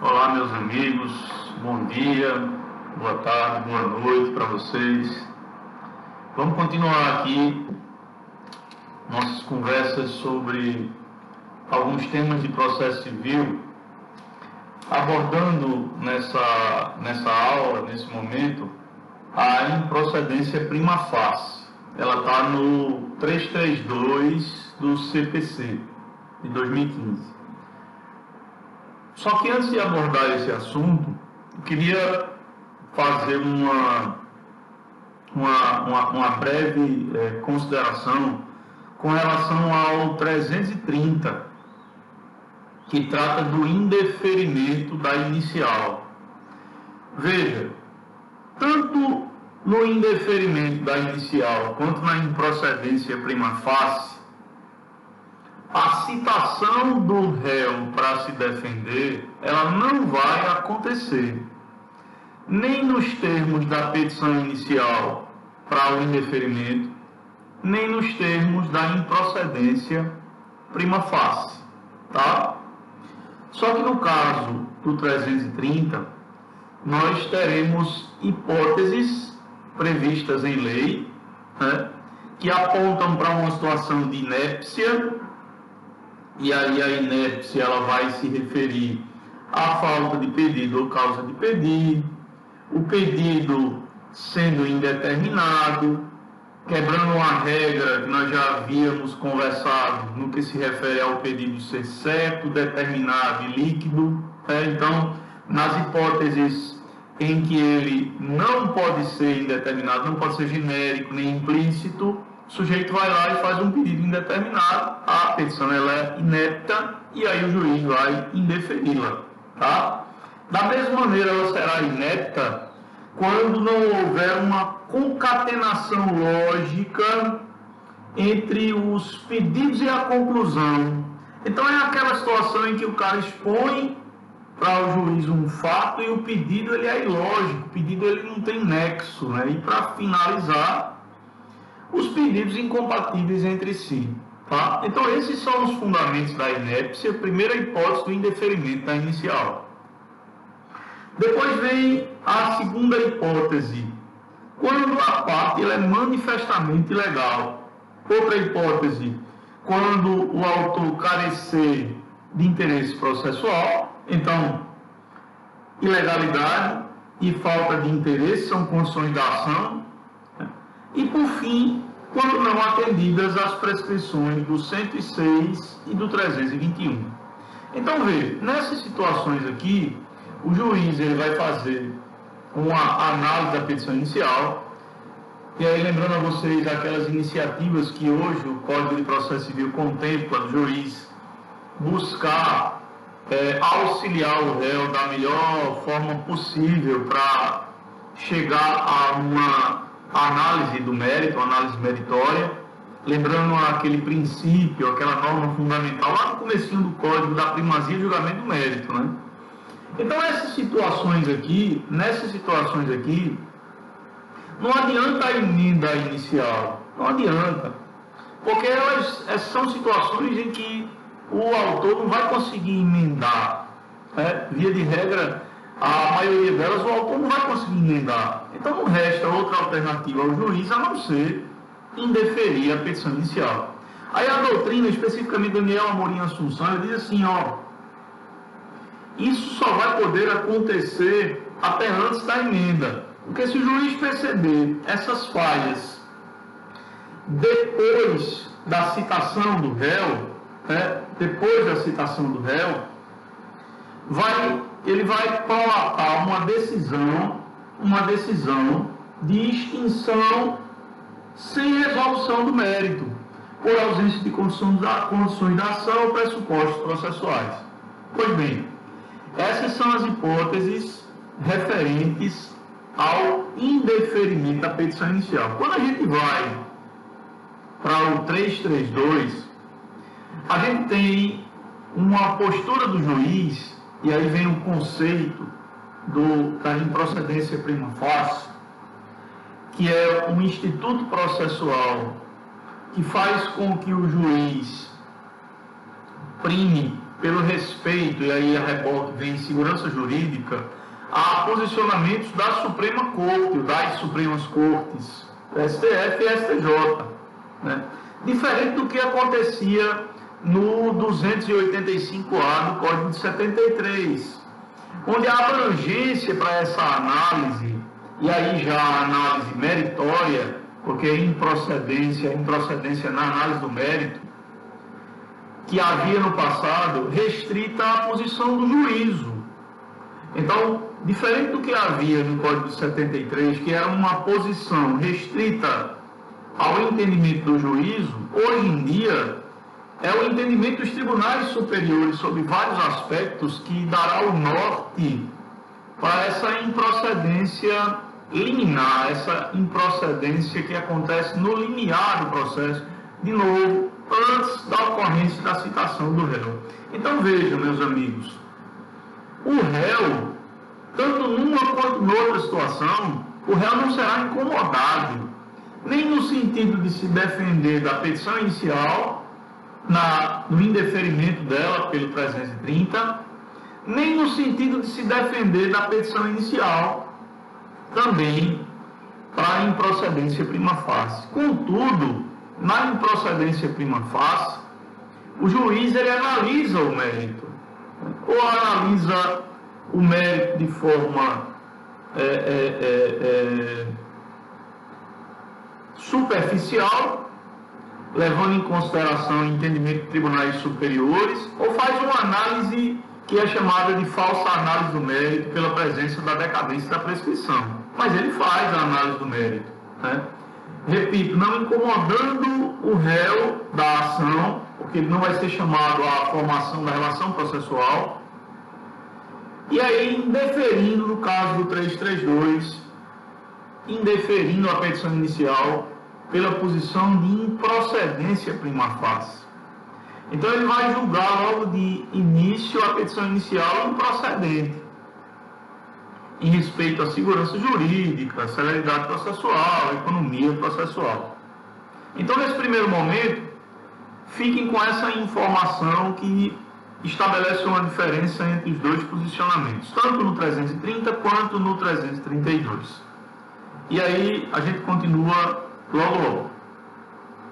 Olá, meus amigos, bom dia, boa tarde, boa noite para vocês. Vamos continuar aqui nossas conversas sobre alguns temas de processo civil, abordando nessa aula, nesse momento, a improcedência prima facie. Ela está no 332 do CPC, de 2015. Só que antes de abordar esse assunto, eu queria fazer uma breve consideração com relação ao 330, que trata do indeferimento da inicial. Veja, tanto no indeferimento da inicial quanto na improcedência prima facie, a citação do réu para se defender, ela não vai acontecer, nem nos termos da petição inicial para o indeferimento, nem nos termos da improcedência prima facie, tá? Só que no caso do 330, nós teremos hipóteses previstas em lei, né, que apontam para uma situação de inépcia. E aí a inépcia ela vai se referir à falta de pedido ou causa de pedido, o pedido sendo indeterminado, quebrando uma regra que nós já havíamos conversado no que se refere ao pedido ser certo, determinado e líquido. Então, nas hipóteses em que ele não pode ser indeterminado, não pode ser genérico nem implícito, o sujeito vai lá e faz um pedido indeterminado, a petição ela é inepta e aí o juiz vai indeferi-la, tá? Da mesma maneira, ela será inepta quando não houver uma concatenação lógica entre os pedidos e a conclusão. Então é aquela situação em que o cara expõe para o juiz um fato e o pedido ele é ilógico, o pedido ele não tem nexo, né? E para finalizar, os pedidos incompatíveis entre si, tá? Então esses são os fundamentos da inépcia, primeira hipótese do indeferimento da inicial. Depois vem a segunda hipótese, quando a parte ela é manifestamente ilegal. Outra hipótese, quando o autor carecer de interesse processual. Então, ilegalidade e falta de interesse são condições da ação. E, por fim, quando não atendidas as prescrições do 106 e do 321. Então, veja, nessas situações aqui, o juiz ele vai fazer uma análise da petição inicial, e aí lembrando a vocês aquelas iniciativas que hoje o Código de Processo Civil contempla do juiz buscar auxiliar o réu da melhor forma possível para chegar a uma análise do mérito, uma análise meritória, lembrando aquele princípio, aquela norma fundamental lá no comecinho do Código da primazia e julgamento do mérito, né? Então nessas situações aqui, não adianta a emenda inicial, não adianta, porque elas são situações em que o autor não vai conseguir emendar, né? Via de regra, a maioria delas o autor não vai conseguir emendar. Então não resta outra alternativa ao juiz a não ser indeferir a petição inicial. Aí a doutrina, especificamente Daniel Amorim Assunção, ela diz assim, isso só vai poder acontecer até antes da emenda. Porque se o juiz perceber essas falhas depois da citação do réu, ele vai prolatar uma decisão de extinção sem resolução do mérito, por ausência de condições da ação ou pressupostos processuais. Pois bem, essas são as hipóteses referentes ao indeferimento da petição inicial. Quando a gente vai para o 332, a gente tem uma postura do juiz, e aí vem o conceito da improcedência prima facie, que é um instituto processual que faz com que o juiz prime pelo respeito, e aí a rebote vem segurança jurídica, a posicionamentos da Suprema Corte, das Supremas Cortes, STF e STJ, né? Diferente do que acontecia no 285A do Código de 73, onde a abrangência para essa análise, e aí já a análise meritória, porque a improcedência na análise do mérito, que havia no passado, restrita à posição do juízo. Então, diferente do que havia no Código de 73, que era uma posição restrita ao entendimento do juízo, hoje em dia é o entendimento dos tribunais superiores sobre vários aspectos que dará o norte para essa improcedência liminar, essa improcedência que acontece no limiar do processo, de novo, antes da ocorrência da citação do réu. Então vejam, meus amigos, o réu, tanto numa quanto noutra situação, o réu não será incomodado, nem no sentido de se defender da petição inicial, no indeferimento dela pelo 330, nem no sentido de se defender da petição inicial, também para a improcedência prima facie. Contudo, na improcedência prima facie, o juiz ele analisa o mérito, ou analisa o mérito de forma superficial, levando em consideração o entendimento de tribunais superiores, ou faz uma análise que é chamada de falsa análise do mérito pela presença da decadência da prescrição. Mas ele faz a análise do mérito, né? Repito, não incomodando o réu da ação, porque ele não vai ser chamado à formação da relação processual, e aí indeferindo, no caso do 332, indeferindo a petição inicial pela posição de improcedência prima facie. Então ele vai julgar logo de início a petição inicial improcedente, em respeito à segurança jurídica, celeridade processual, economia processual. Então, nesse primeiro momento, fiquem com essa informação que estabelece uma diferença entre os dois posicionamentos, tanto no 330 quanto no 332. E aí a gente continua logo logo.